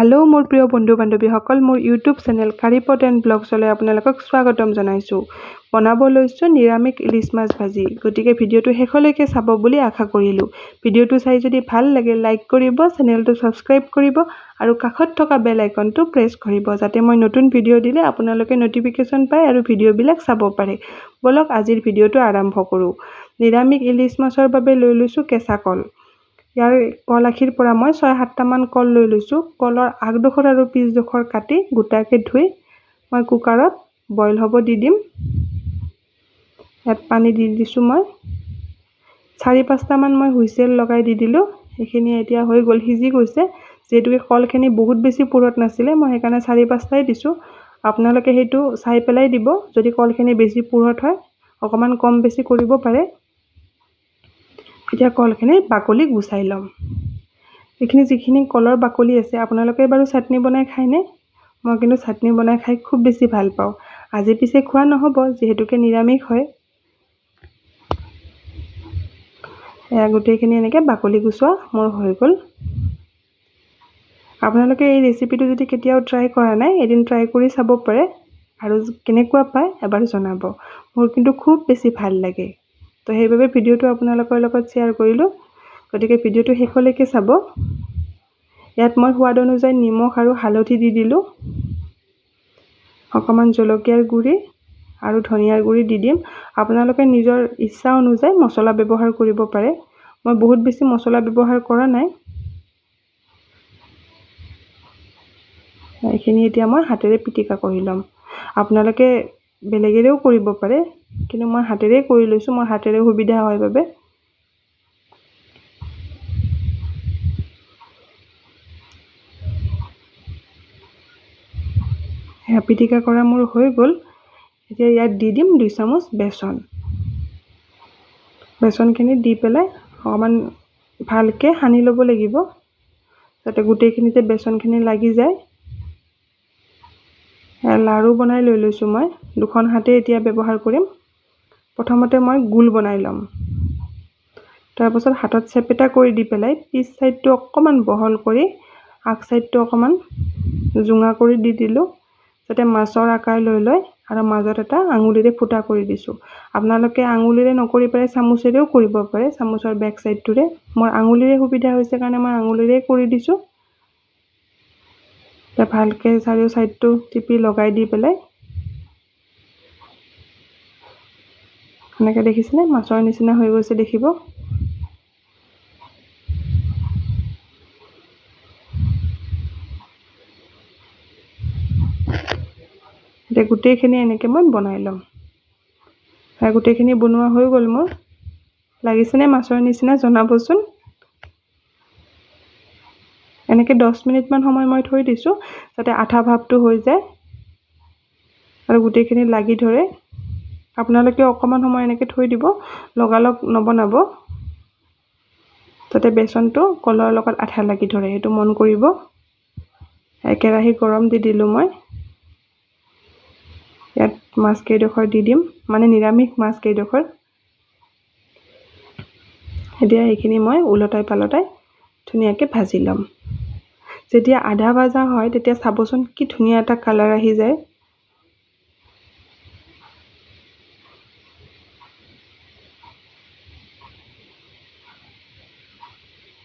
Hello मोर प्रिय बंधु बान्धवीসকল मोर YouTube channel कारीपद and ब्लग्सলৈ আপোনালোকক স্বাগতম জনাইছো। বনাব লৈছো নিৰামিষ ইলিশ মাছ ভাজি। গতিকে ভিডিওটো শেষলৈকে চাব বুলি আশা কৰিলো। ভিডিওটো চাই যদি ভাল লাগে লাইক কৰিব, চেনেলটো সাবস্ক্ৰাইব কৰিব আৰু কাষত থকা বেল আইকনটো প্ৰেছ কৰিব যাতে মই নতুন ভিডিও দিলে আপোনালোকে নটিফিকেশন পায় আৰু ভিডিওবিলাক চাব পাৰে। বলক আজিৰ ভিডিওটো আৰম্ভ কৰো। নিৰামিষ ইলিশ মাছৰ বাবে লৈ লৈছো কেঁচা কল। ইয়াৰ কলাখিৰ পৰা মই 6-7টা মান কল লৈ লৈছো। কলৰ আগডোখৰ আৰু পিছডোখৰ কাটি গোটাকে ধুই মই কুকাৰত বইল হ'ব দি দিম। ইয়াত পানী দি দিছো মই 4-5টা মান মই হুইসেল লগাই দি দিলো। এখিনি এতিয়া হৈ গল, সিজি গৈছে। যেহেতু কলখিনি বহুত বেছি পুৰত নাছিলে মই সেইকাৰণে 4-5টাই দিছো। আপোনালোকে হেতু চাই পেলাই দিব। যদি কলখিনি বেছি পুৰত হয় অকমান কম বেছি কৰিব পাৰে। এতিয়া কলখিনি বাকলি গুছাই লম। এখিনি যিখিনি কলৰ বাকলি আছে আপোনালোকে বাৰু চাটনি বনাই খায়নে? মই কিন্তু চাটনি বনাই খাই খুব বেছি ভাল পাওঁ। আজি পিছে খোৱা নহব যেহেতুকে নিৰামিষ হয়। এয়া গোটেইখিনি এনেকে বাকলি গুছোৱা মোৰ হৈ গল। আপোনালোকে এই ৰেচিপিটো যদি কেতিয়াও ট্ৰাই কৰা নাই এদিন ট্ৰাই কৰি চাব পাৰে আৰু কেনেকুৱা পায় এবাৰ জনাব। মোৰ কিন্তু খুব বেছি ভাল লাগে। তো সেইভাবে ভিডিওটো আপোনালোকৰ লগত শ্বেয়াৰ কৰিলো। গতিকে ভিডিওটো শেষলৈকে চাব। ইয়াত মই সোৱাদ অনুযায়ী নিমখ আৰু হালধি দি দিলো। অকমান জলকীয়াৰ গুড়ি আৰু ধনিয়াৰ গুড়ি দি দিম। আপোনালোকে নিজৰ ইচ্ছা অনুযায়ী মছলা ব্যৱহাৰ কৰিব পাৰে। মই বহুত বেছি মছলা ব্যৱহাৰ কৰা নাই। এইখিনি এতিয়া মই হাতেৰে পিটিকা কৰি লম। আপোনালোকে বেলেগেৰেও কৰিব পাৰে কিন্তু মই হাতেৰে কৰি লৈছো। মোৰ হাতেৰে সুবিধা হয় বাবে। পিটিকা কৰা মোৰ হৈ গল। এতিয়া ইয়াত দি দিম 2 চামুচ বেসন। বেসনখিনি দি পেলাই অকমান ভালকে সানি ল'ব লাগিব যাতে গোটেইখিনিতে বেসনখিনি লাগি যায়। লাৰু বনাই লৈ লৈছো মই। দুখন হাতে এতিয়া ব্যৱহাৰ কৰিম। প্ৰথমতে মই গুল বনাই লম। তাৰ পাছত হাতত চেপেটা কৰি দি পেলাই পিছ সাইডটো অকমান বহল কৰি আগ সাইডটো অকমান জুঙা কৰি দি দিলো যাতে মাছৰ আকাৰ লৈ লয় আৰু মাজত এটা আঙুলিৰে ফুটা কৰি দিছো। আপোনালোকে আঙুলিৰে নকৰি পাৰে চামুচেৰেও কৰিব পাৰে, চামুচৰ বেক সাইডটোৰে। মোৰ আঙুলিৰে সুবিধা হৈছে কাৰণে মই আঙুলিৰে কৰি দিছো। তে ভালকে চাৰিও সাইডটো টিপি লগাই দি পেলাই এনেকে দেখিছেনে মাছৰ নিচিনা হৈ গৈছে দেখিব। এতিয়া গোটেইখিনি এনেকে মই বনাই লম। গোটেইখিনি বনোৱা হৈ গল মোৰ। লাগিছেনে মাছৰ নিচিনা জনাবচোন। এনেকে 10 মিনিট মান সময় মই থৈ দিছো যাতে আঠা ভাৱটো হৈ যায় আৰু গোটেইখিনি লাগি ধৰে। আপোনালোকে অকমান সময় এনেকে থৈ দিব, লগালগ নবনাব যাতে বেসনটো কলৰ লগত আঠা লাগি ধৰে। হেতু মন কৰিব। কেৰাহী গৰম দি দিলো মই। ইয়াত মাছ কেইডোখৰ দি দিম, মানে নিৰামিষ মাছ কেইডোখৰ। এতিয়া এইখিনি মই উলটাই পালটাই ধুনীয়াকে ভাজি লম। যেতিয়া আধা ভাজা হয় তেতিয়া চাবচোন কি ধুনীয়া এটা কালাৰ আহি যায়।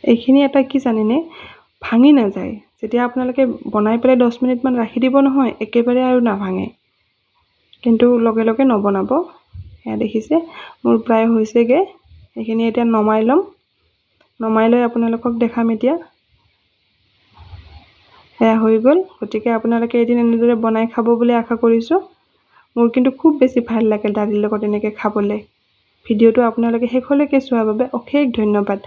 এইখিনি এটা কি জানেনে ভাঙি নাযায়। যেতিয়া আপোনালোকে বনাই পেলাই 10 মিনিট মান ৰাখি দিব নহয় একেবাৰে আৰু নাভাঙে। কিন্তু লগে লগে নবনাব। এয়া দেখিছে মোৰ প্ৰায় হৈছেগে। এইখিনি এতিয়া নমাই লম। নমাই লৈ আপোনালোকক দেখাম এতিয়া। এয়া হৈ গল। গতিকে আপোনালোকে এদিন এনেদৰে বনাই খাব বুলি আশা কৰিছো। মোৰ কিন্তু খুব বেছি ভাল লাগে দালিৰ লগত এনেকে খাবলৈ। ভিডিওটো আপোনালোকে শেষলৈকে চোৱাৰ বাবে অশেষ ধন্যবাদ।